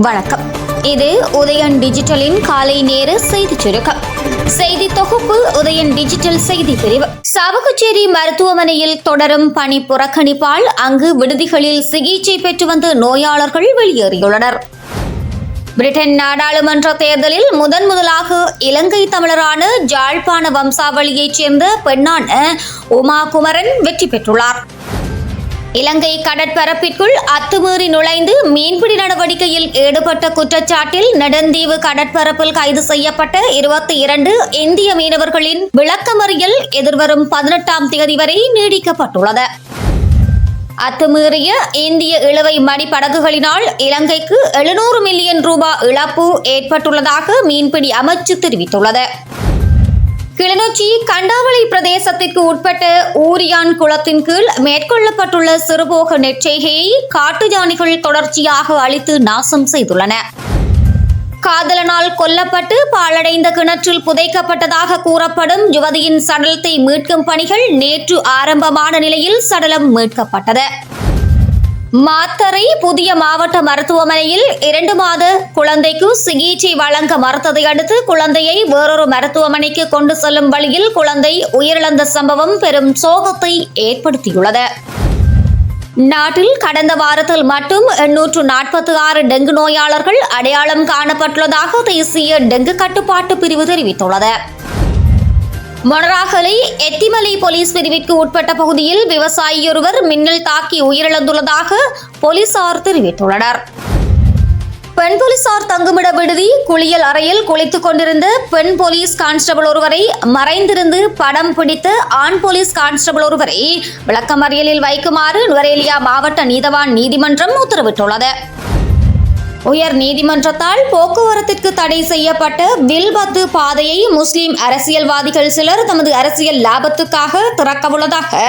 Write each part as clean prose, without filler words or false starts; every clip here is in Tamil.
வணக்கம். இது உதயன் டிஜிட்டலின் காலை நேர செய்தி சுருக்கம். செய்தி தொகுப்பு உதயன் டிஜிட்டல் செய்தி பிரிவு. சாவகச்சேரி மருத்துவமனையில் தொடரும் பணி புறக்கணிப்பால் அங்கு விடுதிகளில் சிகிச்சை பெற்று வந்த நோயாளர்கள் வெளியேறியுள்ளனர். பிரிட்டன் நாடாளுமன்ற தேர்தலில் முதலாக இலங்கை தமிழரான ஜாழ்ப்பாண வம்சாவளியைச் சேர்ந்த பெண்ணான உமா குமரன் வெற்றி பெற்றுள்ளார். இலங்கை கடற்பரப்பிற்குள் அத்துமீறி நுழைந்து மீன்பிடி நடவடிக்கையில் ஈடுபட்ட குற்றச்சாட்டில் நெடுந்தீவு கடற்பரப்பில் கைது செய்யப்பட்ட 22 இந்திய மீனவர்களின் விளக்கமறியல் எதிர்வரும் 18ஆம் தேதி வரை நீடிக்கப்பட்டுள்ளது. அத்துமீறிய இந்திய இழுவை மடி படகுகளினால் இலங்கைக்கு 700 மில்லியன் ரூபாய் இழப்பு ஏற்பட்டுள்ளதாக மீன்பிடி அமைச்சு தெரிவித்துள்ளது. கிளிநொச்சி கண்டாவளி பிரதேசத்திற்கு உட்பட்ட ஊரியான் குளத்தின் கீழ் மேற்கொள்ளப்பட்டுள்ள சிறுபோக நெற்செய்கையை காட்டு யானைகள் தொடர்ச்சியாக அழித்து நாசம் செய்துள்ளன. காதலனால் கொல்லப்பட்டு பாழடைந்த கிணற்றில் புதைக்கப்பட்டதாக கூறப்படும் யுவதியின் சடலத்தை மீட்கும் பணிகள் நேற்று ஆரம்பமான நிலையில் சடலம் மீட்கப்பட்டது. மாத்தறை புதிய மாவட்ட மருத்துவமனையில் 2 மாத குழந்தைக்கு சிகிச்சை வழங்க மறுத்ததை அடுத்து குழந்தையை வேறொரு மருத்துவமனைக்கு கொண்டு செல்லும் வழியில் குழந்தை உயிரிழந்த சம்பவம் பெரும் சோகத்தை ஏற்படுத்தியுள்ளது. நாட்டில் கடந்த வாரத்தில் மட்டும் 846 டெங்கு நோயாளர்கள் அடையாளம் காணப்பட்டுள்ளதாக தேசிய டெங்கு கட்டுப்பாட்டு பிரிவு தெரிவித்துள்ளது. மொனராகலை எத்திமலை போலீஸ் பிரிவிற்கு உட்பட்ட பகுதியில் விவசாயியொருவர் மின்னல் தாக்கி உயிரிழந்துள்ளதாக போலீசார் தெரிவித்துள்ளனர். பெண் போலீசார் தங்குமிட விடுதி குளியல் அறையில் குளித்துக் கொண்டிருந்த பெண் போலீஸ் கான்ஸ்டபிள் ஒருவரை மறைந்திருந்து படம் பிடித்த ஆண் போலீஸ் கான்ஸ்டபிள் ஒருவரை விளக்கமறியலில் வைக்குமாறு நுவரேலியா மாவட்ட நீதவான் நீதிமன்றம் உத்தரவிட்டுள்ளது. உயர் நீதிமன்றத்தால் போக்குவரத்திற்கு தடை செய்யப்பட்ட வில்பத்து பாதையை முஸ்லிம் அரசியல்வாதிகள் சிலர் தமது அரசியல் லாபத்துக்காக திறக்கவுள்ளதாக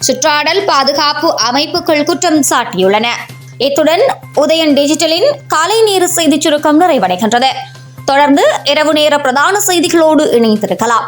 சுற்றாடல் பாதுகாப்பு அமைப்புகள் குற்றம் சாட்டியுள்ளன. இத்துடன் உதயன் டிஜிட்டலின் காலை நேர செய்திச் சுருக்கம் நிறைவடைகின்றது. தொடர்ந்து இரவு நேர பிரதான செய்திகளோடு இணைந்திருக்கலாம்.